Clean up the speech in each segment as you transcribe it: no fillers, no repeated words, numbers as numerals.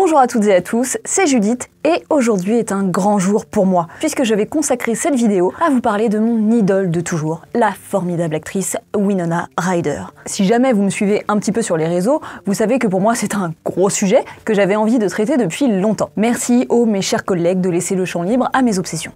Bonjour à toutes et à tous, c'est Judith et aujourd'hui est un grand jour pour moi puisque je vais consacrer cette vidéo à vous parler de mon idole de toujours, la formidable actrice Winona Ryder. Si jamais vous me suivez un petit peu sur les réseaux, vous savez que pour moi c'est un gros sujet que j'avais envie de traiter depuis longtemps. Merci mes chers collègues de laisser le champ libre à mes obsessions.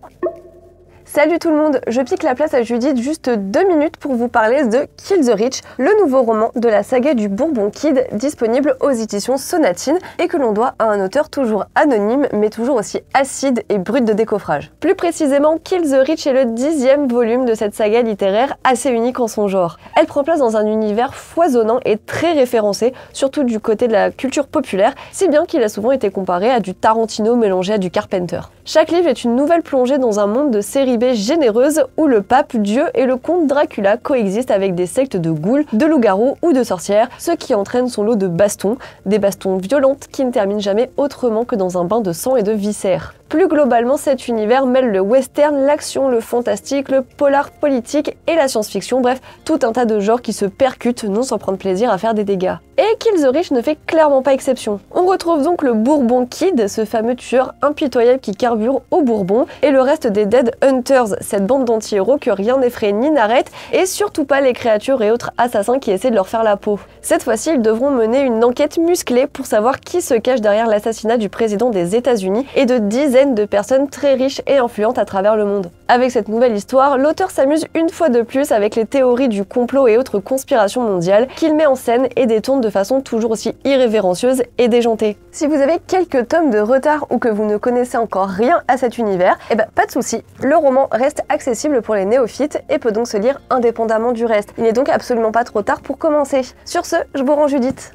Salut tout le monde, je pique la place à Judith juste 2 minutes pour vous parler de Kill the Rich, le nouveau roman de la saga du Bourbon Kid disponible aux éditions Sonatine et que l'on doit à un auteur toujours anonyme mais toujours aussi acide et brut de décoffrage. Plus précisément, Kill the Rich est le 10e volume de cette saga littéraire assez unique en son genre. Elle prend place dans un univers foisonnant et très référencé, surtout du côté de la culture populaire, si bien qu'il a souvent été comparé à du Tarantino mélangé à du Carpenter. Chaque livre est une nouvelle plongée dans un monde de série B généreuse où le pape, Dieu et le comte Dracula coexistent avec des sectes de ghouls, de loups-garous ou de sorcières, ce qui entraîne son lot de bastons, des bastons violentes qui ne terminent jamais autrement que dans un bain de sang et de viscères. Plus globalement, cet univers mêle le western, l'action, le fantastique, le polar politique et la science-fiction, bref, tout un tas de genres qui se percutent non sans prendre plaisir à faire des dégâts. Et Kill the Rich ne fait clairement pas exception. On retrouve donc le Bourbon Kid, ce fameux tueur impitoyable qui carbure au Bourbon, et le reste des Dead Hunters, cette bande d'anti-héros que rien n'effraie ni n'arrête, et surtout pas les créatures et autres assassins qui essaient de leur faire la peau. Cette fois-ci, ils devront mener une enquête musclée pour savoir qui se cache derrière l'assassinat du président des États-Unis et de dizaines de personnes très riches et influentes à travers le monde. Avec cette nouvelle histoire, l'auteur s'amuse une fois de plus avec les théories du complot et autres conspirations mondiales qu'il met en scène et détourne de façon toujours aussi irrévérencieuse et déjantée. Si vous avez quelques tomes de retard ou que vous ne connaissez encore rien à cet univers, pas de souci, le roman reste accessible pour les néophytes et peut donc se lire indépendamment du reste. Il n'est donc absolument pas trop tard pour commencer. Sur ce, je vous rends Judith.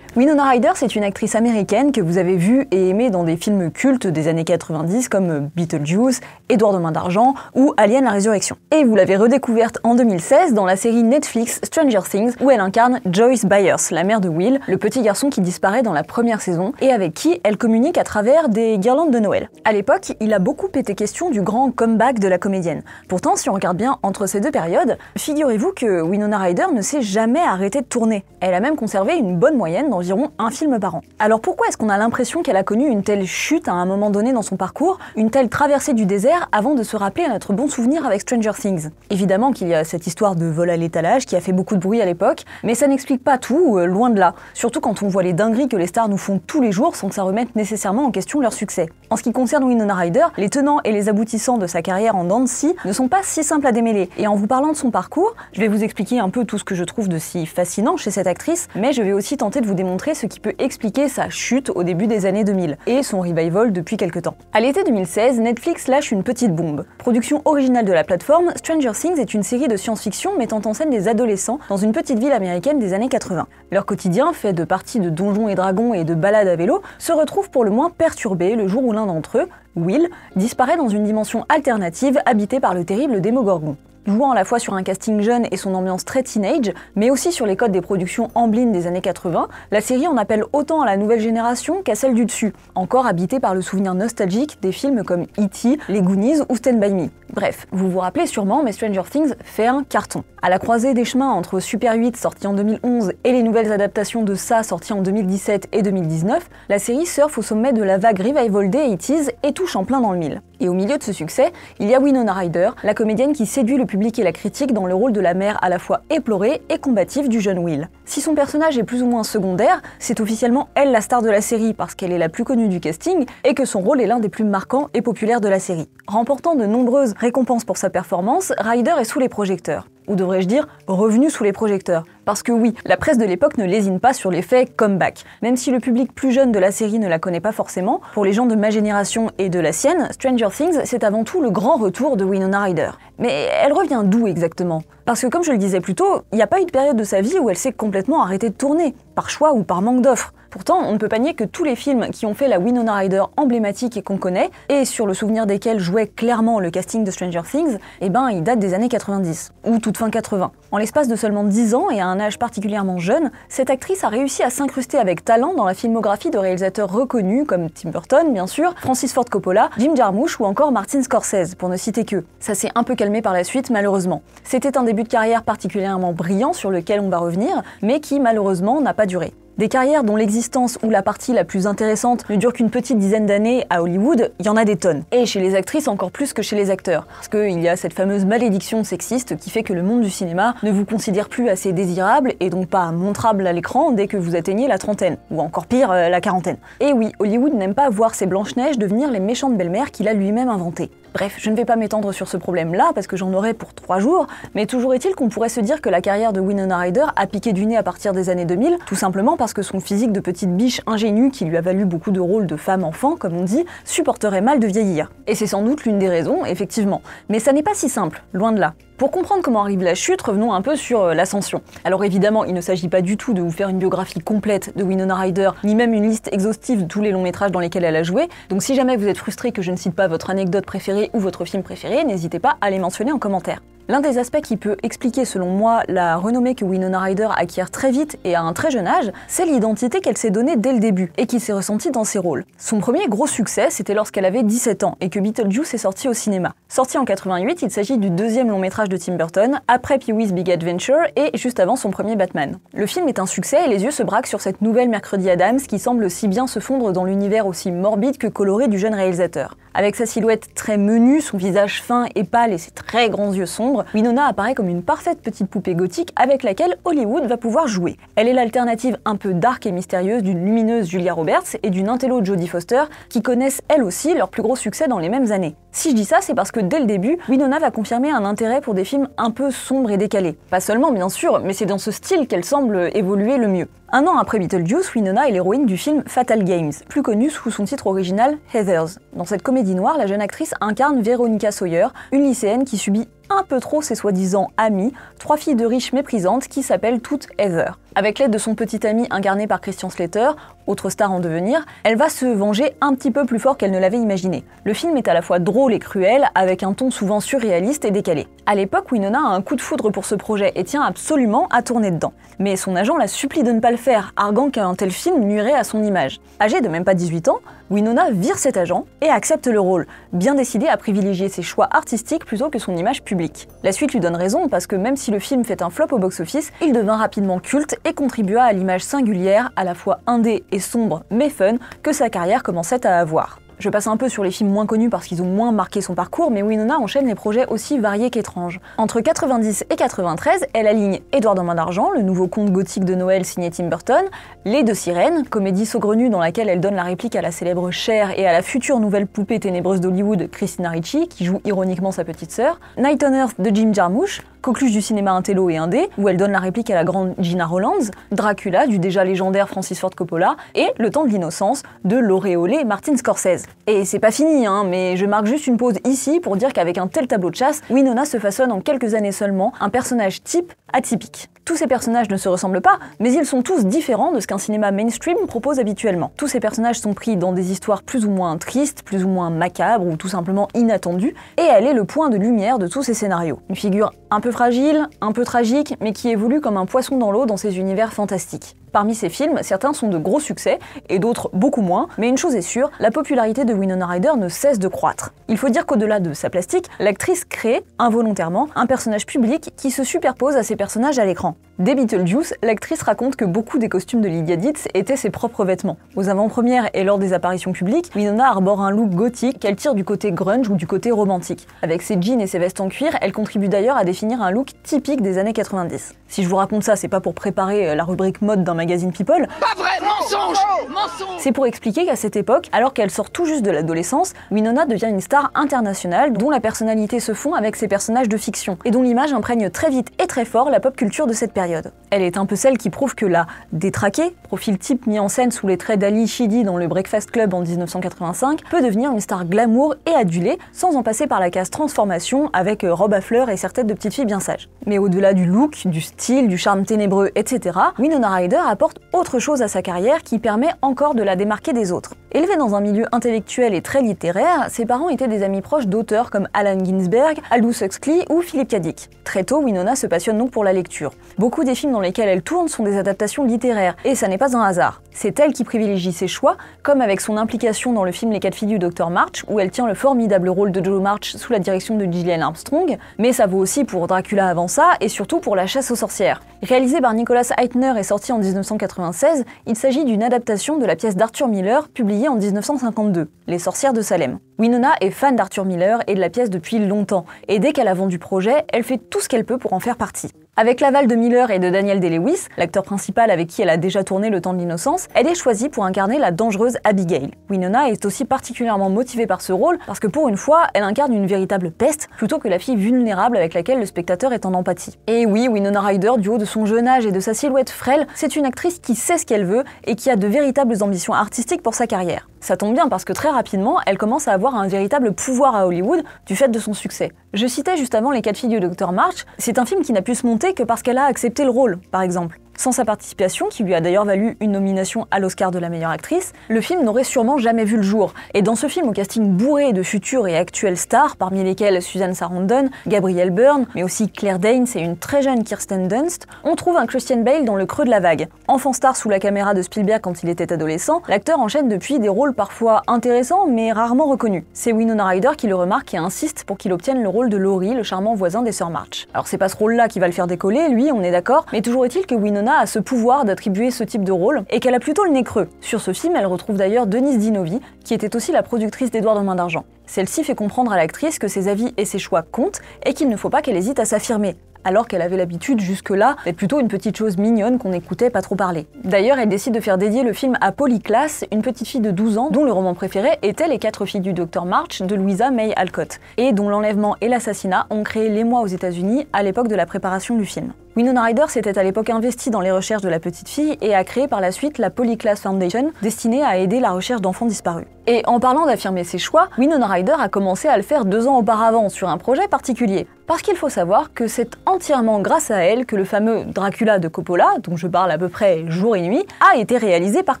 Winona Ryder, c'est une actrice américaine que vous avez vue et aimée dans des films cultes des années 90 comme Beetlejuice, Édouard de Main d'Argent ou Alien la Résurrection. Et vous l'avez redécouverte en 2016 dans la série Netflix Stranger Things où elle incarne Joyce Byers, la mère de Will, le petit garçon qui disparaît dans la première saison et avec qui elle communique à travers des guirlandes de Noël. À l'époque, il a beaucoup été question du grand comeback de la comédienne. Pourtant, si on regarde bien entre ces deux périodes, figurez-vous que Winona Ryder ne s'est jamais arrêtée de tourner. Elle a même conservé une bonne moyenne d'environ un film par an. Alors pourquoi est-ce qu'on a l'impression qu'elle a connu une telle chute à un moment donné dans son parcours, une telle traversée du désert avant de se rappeler à notre bon souvenir avec Stranger Things? Évidemment qu'il y a cette histoire de vol à l'étalage qui a fait beaucoup de bruit à l'époque, mais ça n'explique pas tout, loin de là. Surtout quand on voit les dingueries que les stars nous font tous les jours sans que ça remette nécessairement en question leur succès. En ce qui concerne Winona Ryder, les tenants et les aboutissants de sa carrière en dents de scie ne sont pas si simples à démêler. Et en vous parlant de son parcours, je vais vous expliquer un peu tout ce que je trouve de si fascinant chez cette actrice, mais je vais aussi tenter de vous démontrer ce qui peut expliquer sa chute au début des années 2000 et son revival depuis quelques temps. À l'été 2016, Netflix lâche une petite bombe. Production originale de la plateforme, Stranger Things est une série de science-fiction mettant en scène des adolescents dans une petite ville américaine des années 80. Leur quotidien, fait de parties de donjons et dragons et de balades à vélo, se retrouve pour le moins perturbé le jour où l'un d'entre eux, Will, disparaît dans une dimension alternative habitée par le terrible Démogorgon. Jouant à la fois sur un casting jeune et son ambiance très teenage, mais aussi sur les codes des productions Amblin des années 80, la série en appelle autant à la nouvelle génération qu'à celle du dessus, encore habitée par le souvenir nostalgique des films comme E.T., Les Goonies ou Stand By Me. Bref, vous vous rappelez sûrement, mais Stranger Things fait un carton. À la croisée des chemins entre Super 8 sorti en 2011 et les nouvelles adaptations de ça sorties en 2017 et 2019, la série surfe au sommet de la vague revival des 80s et touche en plein dans le mille. Et au milieu de ce succès, il y a Winona Ryder, la comédienne qui séduit le public et la critique dans le rôle de la mère à la fois éplorée et combative du jeune Will. Si son personnage est plus ou moins secondaire, c'est officiellement elle la star de la série parce qu'elle est la plus connue du casting et que son rôle est l'un des plus marquants et populaires de la série. Remportant de nombreuses récompenses pour sa performance, Ryder est sous les projecteurs. Ou devrais-je dire, revenu sous les projecteurs. Parce que oui, la presse de l'époque ne lésine pas sur l'effet comeback. Même si le public plus jeune de la série ne la connaît pas forcément, pour les gens de ma génération et de la sienne, Stranger Things, c'est avant tout le grand retour de Winona Ryder. Mais elle revient d'où exactement? Parce que comme je le disais plus tôt, il n'y a pas eu de période de sa vie où elle s'est complètement arrêtée de tourner, par choix ou par manque d'offres. Pourtant, on ne peut pas nier que tous les films qui ont fait la Winona Ryder emblématique et qu'on connaît, et sur le souvenir desquels jouait clairement le casting de Stranger Things, ils datent des années 90, ou toute fin 80. En l'espace de seulement 10 ans et à un âge particulièrement jeune, cette actrice a réussi à s'incruster avec talent dans la filmographie de réalisateurs reconnus comme Tim Burton, bien sûr, Francis Ford Coppola, Jim Jarmusch ou encore Martin Scorsese, pour ne citer qu'eux. Ça s'est un peu calmé par la suite, malheureusement. C'était un début de carrière particulièrement brillant sur lequel on va revenir, mais qui malheureusement n'a pas duré. Des carrières dont l'existence ou la partie la plus intéressante ne dure qu'une petite dizaine d'années à Hollywood, il y en a des tonnes. Et chez les actrices encore plus que chez les acteurs. Parce qu'il y a cette fameuse malédiction sexiste qui fait que le monde du cinéma ne vous considère plus assez désirable et donc pas montrable à l'écran dès que vous atteignez la trentaine. Ou encore pire, la quarantaine. Et oui, Hollywood n'aime pas voir ses Blanche-Neige devenir les méchantes belles-mères qu'il a lui-même inventées. Bref, je ne vais pas m'étendre sur ce problème-là parce que j'en aurais pour 3 jours, mais toujours est-il qu'on pourrait se dire que la carrière de Winona Ryder a piqué du nez à partir des années 2000, tout simplement parce que son physique de petite biche ingénue qui lui a valu beaucoup de rôles de femme-enfant, comme on dit, supporterait mal de vieillir. Et c'est sans doute l'une des raisons, effectivement. Mais ça n'est pas si simple, loin de là. Pour comprendre comment arrive la chute, revenons un peu sur l'ascension. Alors évidemment, il ne s'agit pas du tout de vous faire une biographie complète de Winona Ryder, ni même une liste exhaustive de tous les longs métrages dans lesquels elle a joué, donc si jamais vous êtes frustré que je ne cite pas votre anecdote préférée ou votre film préféré, n'hésitez pas à les mentionner en commentaire. L'un des aspects qui peut expliquer, selon moi, la renommée que Winona Ryder acquiert très vite et à un très jeune âge, c'est l'identité qu'elle s'est donnée dès le début et qui s'est ressentie dans ses rôles. Son premier gros succès, c'était lorsqu'elle avait 17 ans et que Beetlejuice est sorti au cinéma. Sorti en 88, il s'agit du deuxième long métrage de Tim Burton, après Pee-wee's Big Adventure et juste avant son premier Batman. Le film est un succès et les yeux se braquent sur cette nouvelle Mercredi Addams qui semble si bien se fondre dans l'univers aussi morbide que coloré du jeune réalisateur. Avec sa silhouette très menue, son visage fin et pâle et ses très grands yeux sombres, Winona apparaît comme une parfaite petite poupée gothique avec laquelle Hollywood va pouvoir jouer. Elle est l'alternative un peu dark et mystérieuse d'une lumineuse Julia Roberts et d'une intello Jodie Foster qui connaissent elles aussi leur plus gros succès dans les mêmes années. Si je dis ça, c'est parce que dès le début, Winona va confirmer un intérêt pour des films un peu sombres et décalés. Pas seulement bien sûr, mais c'est dans ce style qu'elle semble évoluer le mieux. Un an après Beetlejuice, Winona est l'héroïne du film Fatal Games, plus connu sous son titre original Heathers. Dans cette comédie noire, la jeune actrice incarne Veronica Sawyer, une lycéenne qui subit un peu trop ses soi-disant amis, 3 filles de riches méprisantes qui s'appellent toutes Heather. Avec l'aide de son petit ami incarné par Christian Slater, autre star en devenir, elle va se venger un petit peu plus fort qu'elle ne l'avait imaginé. Le film est à la fois drôle et cruel, avec un ton souvent surréaliste et décalé. À l'époque, Winona a un coup de foudre pour ce projet et tient absolument à tourner dedans. Mais son agent la supplie de ne pas le faire, arguant qu'un tel film nuirait à son image. Âgée de même pas 18 ans, Winona vire cet agent et accepte le rôle, bien décidée à privilégier ses choix artistiques plutôt que son image publique. La suite lui donne raison parce que même si le film fait un flop au box-office, il devint rapidement culte et contribua à l'image singulière, à la fois indé et sombre mais fun, que sa carrière commençait à avoir. Je passe un peu sur les films moins connus parce qu'ils ont moins marqué son parcours, mais Winona enchaîne les projets aussi variés qu'étranges. Entre 90 et 93, elle aligne Édouard en main d'argent, le nouveau conte gothique de Noël signé Tim Burton, Les Deux Sirènes, comédie saugrenue dans laquelle elle donne la réplique à la célèbre Cher et à la future nouvelle poupée ténébreuse d'Hollywood, Christina Ricci, qui joue ironiquement sa petite sœur, Night on Earth de Jim Jarmusch, coqueluche du cinéma intello et indé, où elle donne la réplique à la grande Gina Rowlands, Dracula du déjà légendaire Francis Ford Coppola, et Le Temps de l'innocence de l'auréolé Martin Scorsese. Et c'est pas fini, mais je marque juste une pause ici pour dire qu'avec un tel tableau de chasse, Winona se façonne en quelques années seulement un personnage type atypique. Tous ces personnages ne se ressemblent pas, mais ils sont tous différents de ce qu'un cinéma mainstream propose habituellement. Tous ces personnages sont pris dans des histoires plus ou moins tristes, plus ou moins macabres ou tout simplement inattendues, et elle est le point de lumière de tous ces scénarios. Une figure un peu fragile, un peu tragique, mais qui évolue comme un poisson dans l'eau dans ces univers fantastiques. Parmi ces films, certains sont de gros succès, et d'autres beaucoup moins, mais une chose est sûre, la popularité de Winona Ryder ne cesse de croître. Il faut dire qu'au-delà de sa plastique, l'actrice crée, involontairement, un personnage public qui se superpose à ses personnages à l'écran. Dès Beetlejuice, l'actrice raconte que beaucoup des costumes de Lydia Dietz étaient ses propres vêtements. Aux avant-premières et lors des apparitions publiques, Winona arbore un look gothique qu'elle tire du côté grunge ou du côté romantique. Avec ses jeans et ses vestes en cuir, elle contribue d'ailleurs à définir un look typique des années 90. Si je vous raconte ça, c'est pas pour préparer la rubrique mode d'un magazine People. Pas vrai, mensonge, mensonge. C'est pour expliquer qu'à cette époque, alors qu'elle sort tout juste de l'adolescence, Winona devient une star internationale dont la personnalité se fond avec ses personnages de fiction et dont l'image imprègne très vite et très fort la pop culture de cette période. Elle est un peu celle qui prouve que la détraquée, profil type mis en scène sous les traits d'Ali Sheedy dans le Breakfast Club en 1985, peut devenir une star glamour et adulée sans en passer par la case transformation avec robe à fleurs et serre-tête de petite fille bien sage. Mais au-delà du look, du style, du charme ténébreux, etc., Winona Ryder apporte autre chose à sa carrière qui permet encore de la démarquer des autres. Élevée dans un milieu intellectuel et très littéraire, ses parents étaient des amis proches d'auteurs comme Allen Ginsberg, Aldous Huxley ou Philip K. Dick. Très tôt, Winona se passionne donc pour la lecture. Beaucoup des films dans lesquels elle tourne sont des adaptations littéraires, et ça n'est pas un hasard. C'est elle qui privilégie ses choix, comme avec son implication dans le film Les 4 filles du Dr March, où elle tient le formidable rôle de Joe March sous la direction de Gillian Armstrong, mais ça vaut aussi pour Dracula avant ça, et surtout pour La chasse aux sorcières. Réalisé par Nicholas Hytner et sorti en 1996, il s'agit d'une adaptation de la pièce d'Arthur Miller, publiée en 1952, Les sorcières de Salem. Winona est fan d'Arthur Miller et de la pièce depuis longtemps, et dès qu'elle a vendu le projet, elle fait tout ce qu'elle peut pour en faire partie. Avec l'aval de Miller et de Daniel Day-Lewis, l'acteur principal avec qui elle a déjà tourné Le temps de l'innocence, elle est choisie pour incarner la dangereuse Abigail. Winona est aussi particulièrement motivée par ce rôle parce que pour une fois, elle incarne une véritable peste plutôt que la fille vulnérable avec laquelle le spectateur est en empathie. Et oui, Winona Ryder, du haut de son jeune âge et de sa silhouette frêle, c'est une actrice qui sait ce qu'elle veut et qui a de véritables ambitions artistiques pour sa carrière. Ça tombe bien parce que très rapidement, elle commence à avoir un véritable pouvoir à Hollywood du fait de son succès. Je citais juste avant Les 4 filles du Dr March, c'est un film qui n'a pu se monter que parce qu'elle a accepté le rôle, par exemple. Sans sa participation, qui lui a d'ailleurs valu une nomination à l'Oscar de la meilleure actrice, le film n'aurait sûrement jamais vu le jour. Et dans ce film au casting bourré de futures et actuelles stars, parmi lesquelles Susan Sarandon, Gabrielle Byrne, mais aussi Claire Danes et une très jeune Kirsten Dunst, on trouve un Christian Bale dans le creux de la vague. Enfant star sous la caméra de Spielberg quand il était adolescent, l'acteur enchaîne depuis des rôles parfois intéressants mais rarement reconnus. C'est Winona Ryder qui le remarque et insiste pour qu'il obtienne le rôle de Laurie, le charmant voisin des sœurs March. Alors c'est pas ce rôle-là qui va le faire décoller, lui, on est d'accord, mais toujours est-il que Winona a ce pouvoir d'attribuer ce type de rôle et qu'elle a plutôt le nez creux. Sur ce film, elle retrouve d'ailleurs Denise Dinovi, qui était aussi la productrice d'Edouard de Main d'Argent. Celle-ci fait comprendre à l'actrice que ses avis et ses choix comptent et qu'il ne faut pas qu'elle hésite à s'affirmer, alors qu'elle avait l'habitude jusque-là d'être plutôt une petite chose mignonne qu'on n'écoutait pas trop parler. D'ailleurs, elle décide de faire dédier le film à Polly Klaas, une petite fille de 12 ans dont le roman préféré était Les 4 filles du Dr March de Louisa May Alcott, et dont l'enlèvement et l'assassinat ont créé l'émoi aux États-Unis à l'époque de la préparation du film. Winona Ryder s'était à l'époque investie dans les recherches de la petite fille et a créé par la suite la Polly Klaas Foundation, destinée à aider la recherche d'enfants disparus. Et en parlant d'affirmer ses choix, Winona Ryder a commencé à le faire 2 ans auparavant sur un projet particulier. Parce qu'il faut savoir que c'est entièrement grâce à elle que le fameux Dracula de Coppola, dont je parle à peu près jour et nuit, a été réalisé par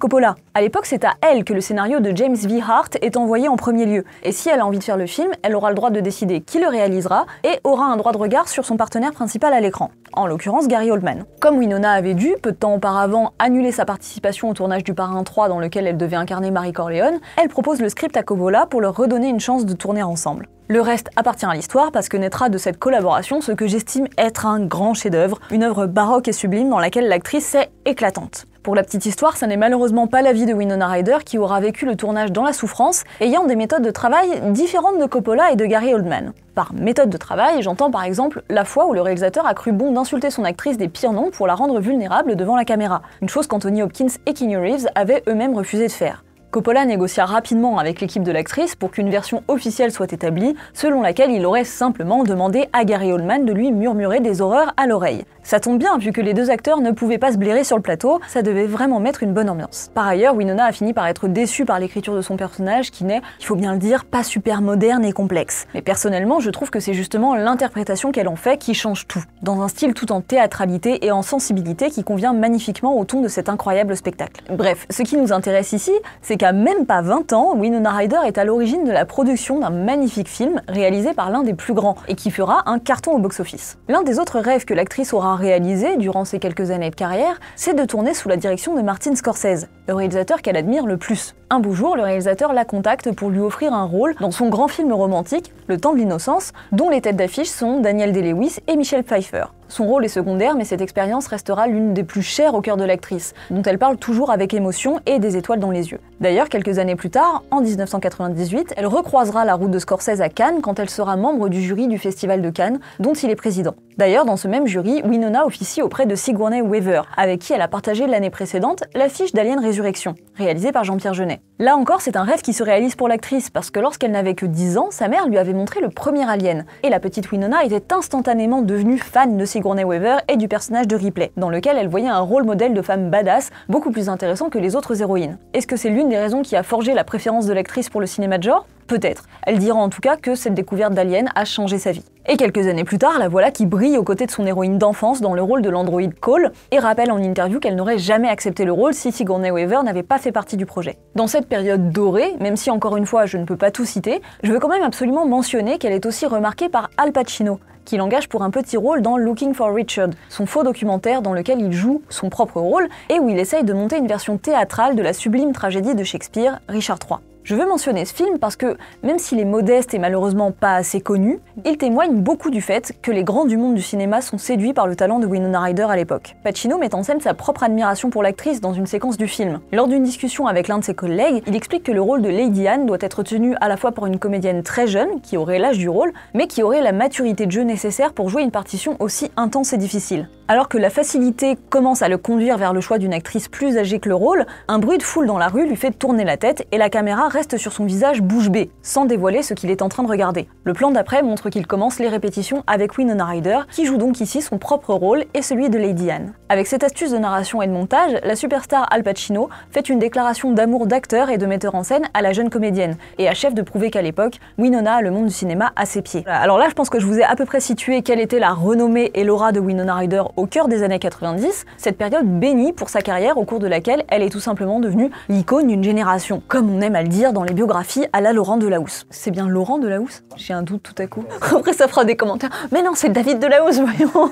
Coppola. À l'époque, c'est à elle que le scénario de James V. Hart est envoyé en premier lieu. Et si elle a envie de faire le film, elle aura le droit de décider qui le réalisera et aura un droit de regard sur son partenaire principal à l'écran, en l'occurrence Gary Oldman. Comme Winona avait dû, peu de temps auparavant, annuler sa participation au tournage du Parrain 3 dans lequel elle devait incarner Marie Corleone, elle propose le script à Coppola pour leur redonner une chance de tourner ensemble. Le reste appartient à l'histoire parce que naîtra de cette collaboration ce que j'estime être un grand chef-d'œuvre, une œuvre baroque et sublime dans laquelle l'actrice est éclatante. Pour la petite histoire, ça n'est malheureusement pas la vie de Winona Ryder qui aura vécu le tournage dans la souffrance, ayant des méthodes de travail différentes de Coppola et de Gary Oldman. Par méthode de travail, j'entends par exemple la fois où le réalisateur a cru bon d'insulter son actrice des pires noms pour la rendre vulnérable devant la caméra, une chose qu'Anthony Hopkins et Keanu Reeves avaient eux-mêmes refusé de faire. Coppola négocia rapidement avec l'équipe de l'actrice pour qu'une version officielle soit établie, selon laquelle il aurait simplement demandé à Gary Oldman de lui murmurer des horreurs à l'oreille. Ça tombe bien, vu que les deux acteurs ne pouvaient pas se blairer sur le plateau, ça devait vraiment mettre une bonne ambiance. Par ailleurs, Winona a fini par être déçue par l'écriture de son personnage qui n'est, il faut bien le dire, pas super moderne et complexe. Mais personnellement, je trouve que c'est justement l'interprétation qu'elle en fait qui change tout, dans un style tout en théâtralité et en sensibilité qui convient magnifiquement au ton de cet incroyable spectacle. Bref, ce qui nous intéresse ici, c'est qu'à même pas 20 ans, Winona Ryder est à l'origine de la production d'un magnifique film réalisé par l'un des plus grands et qui fera un carton au box-office. L'un des autres rêves que l'actrice aura réalisé durant ses quelques années de carrière, c'est de tourner sous la direction de Martin Scorsese, le réalisateur qu'elle admire le plus. Un beau jour, le réalisateur la contacte pour lui offrir un rôle dans son grand film romantique, Le temps de l'innocence, dont les têtes d'affiche sont Daniel Day-Lewis et Michelle Pfeiffer. Son rôle est secondaire, mais cette expérience restera l'une des plus chères au cœur de l'actrice, dont elle parle toujours avec émotion et des étoiles dans les yeux. D'ailleurs, quelques années plus tard, en 1998, elle recroisera la route de Scorsese à Cannes quand elle sera membre du jury du Festival de Cannes, dont il est président. D'ailleurs, dans ce même jury, Winona officie auprès de Sigourney Weaver, avec qui elle a partagé l'année précédente l'affiche d'Alien Résurrection, réalisée par Jean-Pierre Jeunet. Là encore, c'est un rêve qui se réalise pour l'actrice, parce que lorsqu'elle n'avait que 10 ans, sa mère lui avait montré le premier Alien, et la petite Winona était instantanément devenue fan de Sigourney Weaver et du personnage de Ripley, dans lequel elle voyait un rôle modèle de femme badass, beaucoup plus intéressant que les autres héroïnes. Est-ce que c'est l'une des raisons qui a forgé la préférence de l'actrice pour le cinéma de genre ? Peut-être. Elle dira en tout cas que cette découverte d'Alien a changé sa vie. Et quelques années plus tard, la voilà qui brille aux côtés de son héroïne d'enfance dans le rôle de l'androïde Cole, et rappelle en interview qu'elle n'aurait jamais accepté le rôle si Sigourney Weaver n'avait pas fait partie du projet. Dans cette période dorée, même si encore une fois je ne peux pas tout citer, je veux quand même absolument mentionner qu'elle est aussi remarquée par Al Pacino, qui l'engage pour un petit rôle dans Looking for Richard, son faux documentaire dans lequel il joue son propre rôle et où il essaye de monter une version théâtrale de la sublime tragédie de Shakespeare, Richard III. Je veux mentionner ce film parce que, même s'il est modeste et malheureusement pas assez connu, il témoigne beaucoup du fait que les grands du monde du cinéma sont séduits par le talent de Winona Ryder à l'époque. Pacino met en scène sa propre admiration pour l'actrice dans une séquence du film. Lors d'une discussion avec l'un de ses collègues, il explique que le rôle de Lady Anne doit être tenu à la fois par une comédienne très jeune, qui aurait l'âge du rôle, mais qui aurait la maturité de jeu nécessaire pour jouer une partition aussi intense et difficile. Alors que la facilité commence à le conduire vers le choix d'une actrice plus âgée que le rôle, un bruit de foule dans la rue lui fait tourner la tête et la caméra reste sur son visage bouche bée, sans dévoiler ce qu'il est en train de regarder. Le plan d'après montre qu'il commence les répétitions avec Winona Ryder, qui joue donc ici son propre rôle et celui de Lady Anne. Avec cette astuce de narration et de montage, la superstar Al Pacino fait une déclaration d'amour d'acteur et de metteur en scène à la jeune comédienne, et achève de prouver qu'à l'époque, Winona a le monde du cinéma à ses pieds. Alors là, je pense que je vous ai à peu près situé quelle était la renommée et l'aura de Winona Ryder au cœur des années 90, cette période bénie pour sa carrière au cours de laquelle elle est tout simplement devenue l'icône d'une génération, comme on aime à le dire dans les biographies à la Laurent Delahousse. C'est bien Laurent Delahousse? J'ai un doute tout à coup. Après ça fera des commentaires. Mais non, c'est David Delahousse, voyons.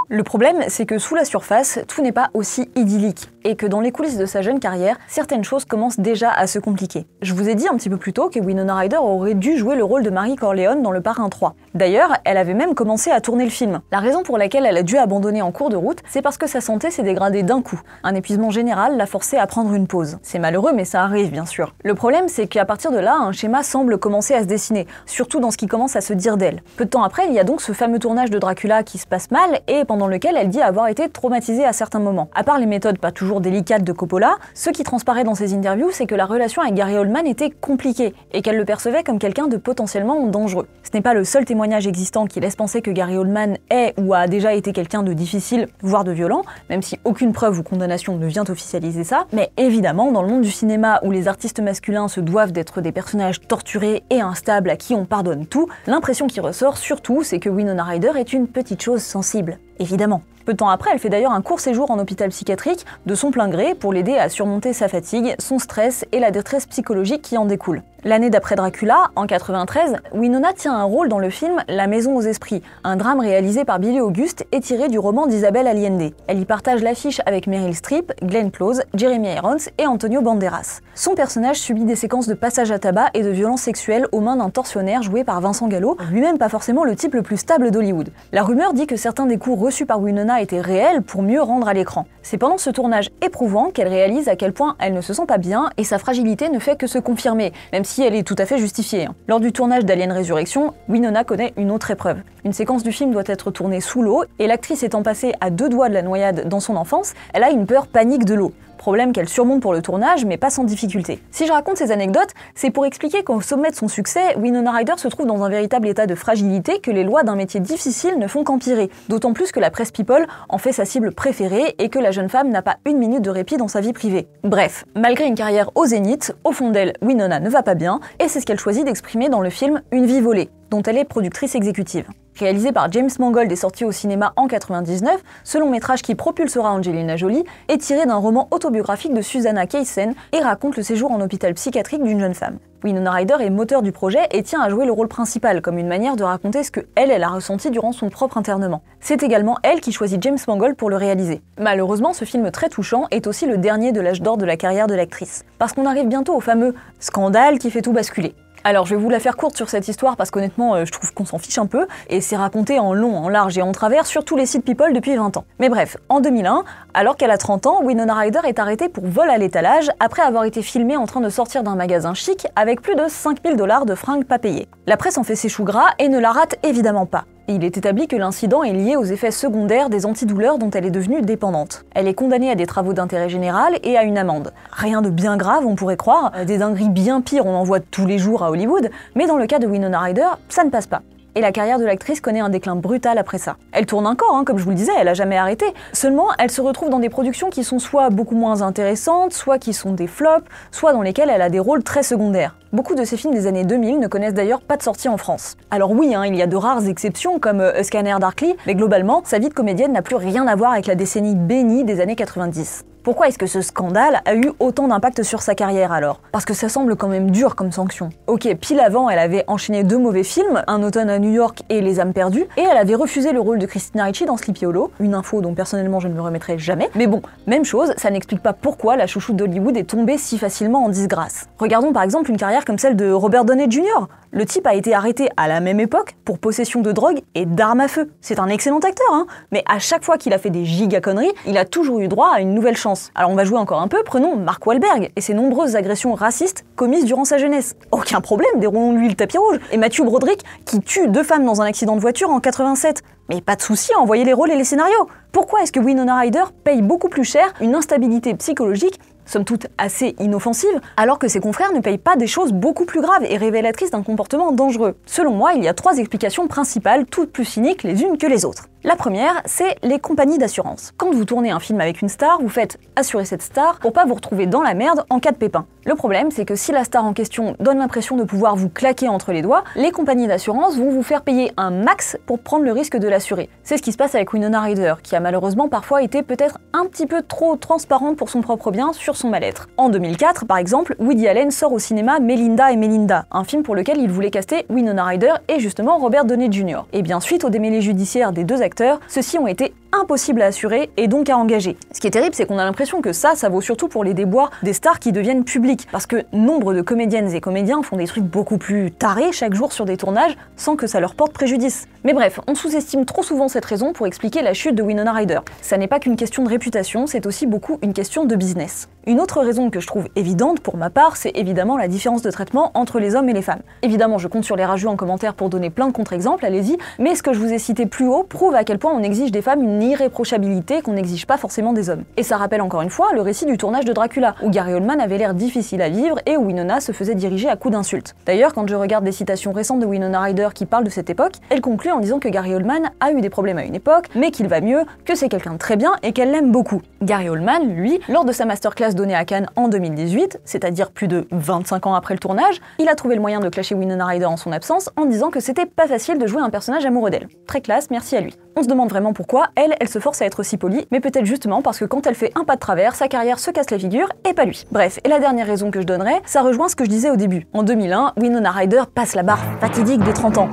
Le problème, c'est que sous la surface, tout n'est pas aussi idyllique, et que dans les coulisses de sa jeune carrière, certaines choses commencent déjà à se compliquer. Je vous ai dit un petit peu plus tôt que Winona Ryder aurait dû jouer le rôle de Marie Corleone dans Le Parrain 3. D'ailleurs, elle avait même commencé à tourner le film. La raison pour laquelle elle a dû abandonner en cours de route, c'est parce que sa santé s'est dégradée d'un coup. Un épuisement général l'a forcée à prendre une pause. C'est malheureux, mais ça arrive bien sûr. Le problème, c'est qu'à partir de là, un schéma semble commencer à se dessiner, surtout dans ce qui commence à se dire d'elle. Peu de temps après, il y a donc ce fameux tournage de Dracula qui se passe mal, et pendant lequel elle dit avoir été traumatisée à certains moments. À part les méthodes pas toujours délicates de Coppola, ce qui transparaît dans ses interviews, c'est que la relation avec Gary Oldman était compliquée, et qu'elle le percevait comme quelqu'un de potentiellement dangereux. Ce n'est pas le seul témoignage existant qui laisse penser que Gary Oldman est ou a déjà été quelqu'un de difficile, voire de violent, même si aucune preuve ou condamnation ne vient officialiser ça, mais évidemment, dans le monde du cinéma où les artistes masculins se doivent d'être des personnages torturés et instables à qui on pardonne tout, l'impression qui ressort surtout, c'est que Winona Ryder est une petite chose sensible. Évidemment. Peu de temps après, elle fait d'ailleurs un court séjour en hôpital psychiatrique de son plein gré pour l'aider à surmonter sa fatigue, son stress et la détresse psychologique qui en découle. L'année d'après Dracula, en 93, Winona tient un rôle dans le film La Maison aux Esprits, un drame réalisé par Billy Auguste et tiré du roman d'Isabelle Allende. Elle y partage l'affiche avec Meryl Streep, Glenn Close, Jeremy Irons et Antonio Banderas. Son personnage subit des séquences de passage à tabac et de violences sexuelles aux mains d'un tortionnaire joué par Vincent Gallo, lui-même pas forcément le type le plus stable d'Hollywood. La rumeur dit que certains des coups reçus par Winona étaient réels pour mieux rendre à l'écran. C'est pendant ce tournage éprouvant qu'elle réalise à quel point elle ne se sent pas bien et sa fragilité ne fait que se confirmer, même si elle est tout à fait justifiée. Lors du tournage d'Alien Résurrection, Winona connaît une autre épreuve. Une séquence du film doit être tournée sous l'eau et l'actrice étant passée à 2 doigts de la noyade dans son enfance, elle a une peur panique de l'eau. Problème qu'elle surmonte pour le tournage, mais pas sans difficulté. Si je raconte ces anecdotes, c'est pour expliquer qu'au sommet de son succès, Winona Ryder se trouve dans un véritable état de fragilité que les lois d'un métier difficile ne font qu'empirer. D'autant plus que la presse People en fait sa cible préférée et que la jeune femme n'a pas une minute de répit dans sa vie privée. Bref, malgré une carrière au zénith, au fond d'elle, Winona ne va pas bien, et c'est ce qu'elle choisit d'exprimer dans le film Une vie volée, dont elle est productrice exécutive. Réalisé par James Mangold et sorti au cinéma en 99, ce long métrage qui propulsera Angelina Jolie est tiré d'un roman autobiographique de Susanna Kaysen et raconte le séjour en hôpital psychiatrique d'une jeune femme. Winona Ryder est moteur du projet et tient à jouer le rôle principal comme une manière de raconter ce que elle a ressenti durant son propre internement. C'est également elle qui choisit James Mangold pour le réaliser. Malheureusement, ce film très touchant est aussi le dernier de l'âge d'or de la carrière de l'actrice, parce qu'on arrive bientôt au fameux scandale qui fait tout basculer. Alors je vais vous la faire courte sur cette histoire parce qu'honnêtement je trouve qu'on s'en fiche un peu et c'est raconté en long, en large et en travers sur tous les sites People depuis 20 ans. Mais bref, en 2001, alors qu'elle a 30 ans, Winona Ryder est arrêtée pour vol à l'étalage après avoir été filmée en train de sortir d'un magasin chic avec plus de 5000 $ de fringues pas payées. La presse en fait ses choux gras et ne la rate évidemment pas. Il est établi que l'incident est lié aux effets secondaires des antidouleurs dont elle est devenue dépendante. Elle est condamnée à des travaux d'intérêt général et à une amende. Rien de bien grave, on pourrait croire, des dingueries bien pires on en voit tous les jours à Hollywood, mais dans le cas de Winona Ryder, ça ne passe pas. Et la carrière de l'actrice connaît un déclin brutal après ça. Elle tourne encore, comme je vous le disais, elle a jamais arrêté. Seulement, elle se retrouve dans des productions qui sont soit beaucoup moins intéressantes, soit qui sont des flops, soit dans lesquelles elle a des rôles très secondaires. Beaucoup de ces films des années 2000 ne connaissent d'ailleurs pas de sortie en France. Alors oui, il y a de rares exceptions comme A Scanner Darkly, mais globalement, sa vie de comédienne n'a plus rien à voir avec la décennie bénie des années 90. Pourquoi est-ce que ce scandale a eu autant d'impact sur sa carrière alors? Parce que ça semble quand même dur comme sanction. Ok, pile avant, elle avait enchaîné 2 mauvais films, Un automne à New York et Les âmes perdues, et elle avait refusé le rôle de Christina Ricci dans Sleepy Hollow, une info dont personnellement je ne me remettrai jamais. Mais bon, même chose, ça n'explique pas pourquoi la chouchoute d'Hollywood est tombée si facilement en disgrâce. Regardons par exemple une carrière comme celle de Robert Downey Jr. Le type a été arrêté à la même époque pour possession de drogue et d'armes à feu. C'est un excellent acteur, hein, mais à chaque fois qu'il a fait des giga conneries, il a toujours eu droit à une nouvelle chance. Alors on va jouer encore un peu, prenons Mark Wahlberg et ses nombreuses agressions racistes commises durant sa jeunesse. Aucun problème, déroulons-lui le tapis rouge. Et Matthew Broderick qui tue 2 femmes dans un accident de voiture en 87. Mais pas de souci à envoyer les rôles et les scénarios. Pourquoi est-ce que Winona Ryder paye beaucoup plus cher une instabilité psychologique, somme toute assez inoffensive, alors que ses confrères ne payent pas des choses beaucoup plus graves et révélatrices d'un comportement dangereux? Selon moi, il y a 3 explications principales, toutes plus cyniques les unes que les autres. La première, c'est les compagnies d'assurance. Quand vous tournez un film avec une star, vous faites assurer cette star pour pas vous retrouver dans la merde en cas de pépin. Le problème, c'est que si la star en question donne l'impression de pouvoir vous claquer entre les doigts, les compagnies d'assurance vont vous faire payer un max pour prendre le risque de l'assurer. C'est ce qui se passe avec Winona Ryder, qui a malheureusement parfois été peut-être un petit peu trop transparente pour son propre bien sur son mal-être. En 2004, par exemple, Woody Allen sort au cinéma Melinda et Melinda, un film pour lequel il voulait caster Winona Ryder et justement Robert Downey Jr. Et bien suite au démêlé judiciaire des 2 acteurs, ceux-ci ont été impossibles à assurer et donc à engager. Ce qui est terrible, c'est qu'on a l'impression que ça vaut surtout pour les déboires des stars qui deviennent publics, parce que nombre de comédiennes et comédiens font des trucs beaucoup plus tarés chaque jour sur des tournages sans que ça leur porte préjudice. Mais bref, on sous-estime trop souvent cette raison pour expliquer la chute de Winona Ryder. Ça n'est pas qu'une question de réputation, c'est aussi beaucoup une question de business. Une autre raison que je trouve évidente pour ma part, c'est évidemment la différence de traitement entre les hommes et les femmes. Évidemment, je compte sur les rageux en commentaire pour donner plein de contre-exemples, allez-y, mais ce que je vous ai cité plus haut prouve à quel point on exige des femmes une irréprochabilité qu'on n'exige pas forcément des hommes. Et ça rappelle encore une fois le récit du tournage de Dracula, où Gary Oldman avait l'air difficile à vivre et où Winona se faisait diriger à coups d'insultes. D'ailleurs, quand je regarde des citations récentes de Winona Ryder qui parlent de cette époque, elle conclut en disant que Gary Oldman a eu des problèmes à une époque, mais qu'il va mieux, que c'est quelqu'un de très bien et qu'elle l'aime beaucoup. Gary Oldman, lui, lors de sa masterclass donnée à Cannes en 2018, c'est-à-dire plus de 25 ans après le tournage, il a trouvé le moyen de clasher Winona Ryder en son absence en disant que c'était pas facile de jouer un personnage amoureux d'elle. Très classe, merci à lui. On se demande vraiment pourquoi elle se force à être si polie, mais peut-être justement parce que quand elle fait un pas de travers, sa carrière se casse la figure et pas lui. Bref, et la dernière raison que je donnerais, ça rejoint ce que je disais au début. En 2001, Winona Ryder passe la barre fatidique des 30 ans.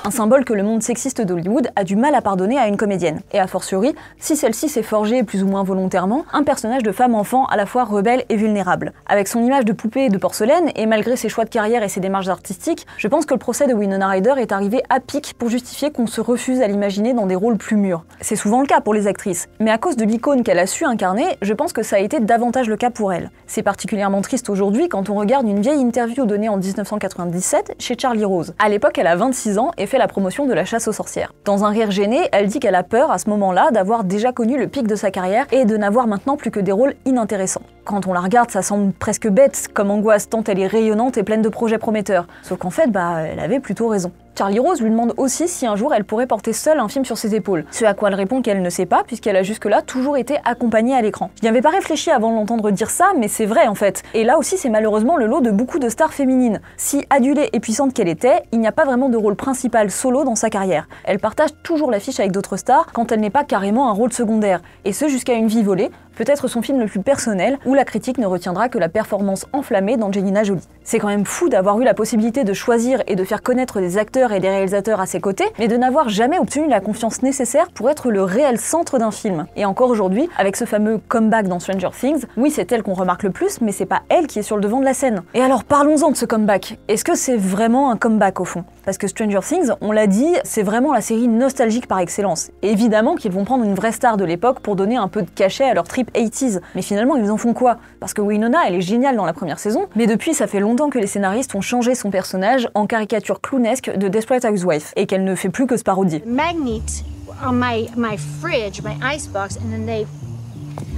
Un symbole que le monde sexiste d'Hollywood a du mal à pardonner à une comédienne. Et a fortiori, si celle-ci s'est forgée plus ou moins volontairement, un personnage de femme-enfant à la fois rebelle et vulnérable. Avec son image de poupée et de porcelaine, et malgré ses choix de carrière et ses démarches artistiques, je pense que le procès de Winona Ryder est arrivé à pic pour justifier qu'on se refuse à l'imaginer dans des rôles plus mûrs. C'est souvent le cas pour les actrices, mais à cause de l'icône qu'elle a su incarner, je pense que ça a été davantage le cas pour elle. C'est particulièrement triste aujourd'hui quand on regarde une vieille interview donnée en 1997 chez Charlie Rose. À l'époque, elle a 26 ans et fait la promotion de la chasse aux sorcières. Dans un rire gêné, elle dit qu'elle a peur à ce moment-là d'avoir déjà connu le pic de sa carrière et de n'avoir maintenant plus que des rôles inintéressants. Quand on la regarde, ça semble presque bête comme angoisse tant elle est rayonnante et pleine de projets prometteurs. Sauf qu'en fait, elle avait plutôt raison. Charlie Rose lui demande aussi si un jour elle pourrait porter seule un film sur ses épaules. Ce à quoi elle répond qu'elle ne sait pas puisqu'elle a jusque-là toujours été accompagnée à l'écran. Je n'y avais pas réfléchi avant de l'entendre dire ça, mais c'est vrai en fait. Et là aussi c'est malheureusement le lot de beaucoup de stars féminines. Si adulée et puissante qu'elle était, il n'y a pas vraiment de rôle principal solo dans sa carrière. Elle partage toujours l'affiche avec d'autres stars quand elle n'est pas carrément un rôle secondaire. Et ce jusqu'à Une vie volée, peut-être son film le plus personnel, où la critique ne retiendra que la performance enflammée d'Angelina Jolie. C'est quand même fou d'avoir eu la possibilité de choisir et de faire connaître des acteurs et des réalisateurs à ses côtés, mais de n'avoir jamais obtenu la confiance nécessaire pour être le réel centre d'un film. Et encore aujourd'hui, avec ce fameux comeback dans Stranger Things, oui c'est elle qu'on remarque le plus, mais c'est pas elle qui est sur le devant de la scène. Et alors parlons-en de ce comeback. Est-ce que c'est vraiment un comeback au fond? Parce que Stranger Things, on l'a dit, c'est vraiment la série nostalgique par excellence. Et évidemment qu'ils vont prendre une vraie star de l'époque pour donner un peu de cachet à leur trip 80s. Mais finalement, ils en font quoi? Parce que Winona, elle est géniale dans la première saison, mais depuis, ça fait longtemps que les scénaristes ont changé son personnage en caricature clownesque de Desperate Housewife, et qu'elle ne fait plus que se parodier. Magnets on my fridge, my icebox, and then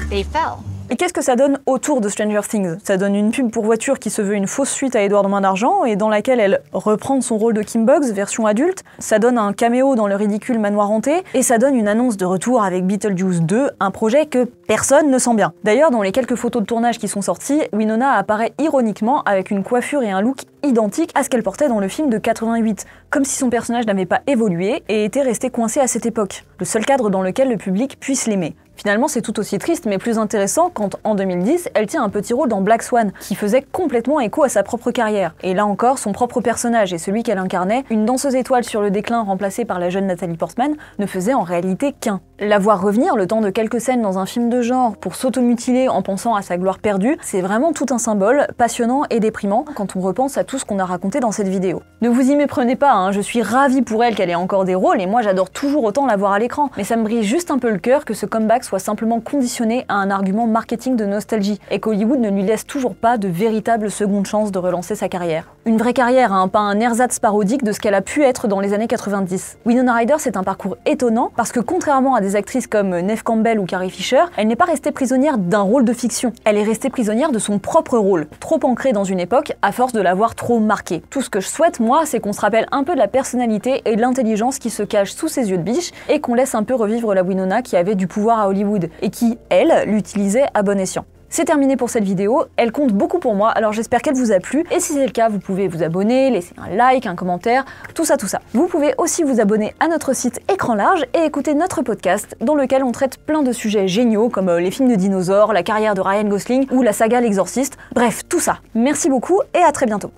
they fell. Et qu'est-ce que ça donne autour de Stranger Things? Ça donne une pub pour voiture qui se veut une fausse suite à Edward Main d'Argent et dans laquelle elle reprend son rôle de Kim Boggs, version adulte. Ça donne un caméo dans le ridicule Manoir hanté et ça donne une annonce de retour avec Beetlejuice 2, un projet que personne ne sent bien. D'ailleurs, dans les quelques photos de tournage qui sont sorties, Winona apparaît ironiquement avec une coiffure et un look identique à ce qu'elle portait dans le film de 88, comme si son personnage n'avait pas évolué et était resté coincé à cette époque, le seul cadre dans lequel le public puisse l'aimer. Finalement, c'est tout aussi triste mais plus intéressant quand, en 2010, elle tient un petit rôle dans Black Swan, qui faisait complètement écho à sa propre carrière. Et là encore, son propre personnage et celui qu'elle incarnait, une danseuse étoile sur le déclin remplacée par la jeune Natalie Portman, ne faisait en réalité qu'un. La voir revenir le temps de quelques scènes dans un film de genre pour s'automutiler en pensant à sa gloire perdue, c'est vraiment tout un symbole, passionnant et déprimant quand on repense à tout ce qu'on a raconté dans cette vidéo. Ne vous y méprenez pas, hein, je suis ravie pour elle qu'elle ait encore des rôles et moi j'adore toujours autant la voir à l'écran, mais ça me brise juste un peu le cœur que ce comeback soit simplement conditionné à un argument marketing de nostalgie et qu'Hollywood ne lui laisse toujours pas de véritable seconde chance de relancer sa carrière. Une vraie carrière, hein, pas un ersatz parodique de ce qu'elle a pu être dans les années 90. Winona Ryder, c'est un parcours étonnant parce que contrairement à des actrices comme Neve Campbell ou Carrie Fisher, elle n'est pas restée prisonnière d'un rôle de fiction. Elle est restée prisonnière de son propre rôle, trop ancré dans une époque à force de l'avoir trop marqué. Tout ce que je souhaite, moi, c'est qu'on se rappelle un peu de la personnalité et de l'intelligence qui se cachent sous ses yeux de biche et qu'on laisse un peu revivre la Winona qui avait du pouvoir à Hollywood et qui, elle, l'utilisait à bon escient. C'est terminé pour cette vidéo, elle compte beaucoup pour moi, alors j'espère qu'elle vous a plu, et si c'est le cas, vous pouvez vous abonner, laisser un like, un commentaire, tout ça. Vous pouvez aussi vous abonner à notre site Écran Large et écouter notre podcast, dans lequel on traite plein de sujets géniaux, comme les films de dinosaures, la carrière de Ryan Gosling ou la saga L'Exorciste, bref, tout ça. Merci beaucoup et à très bientôt.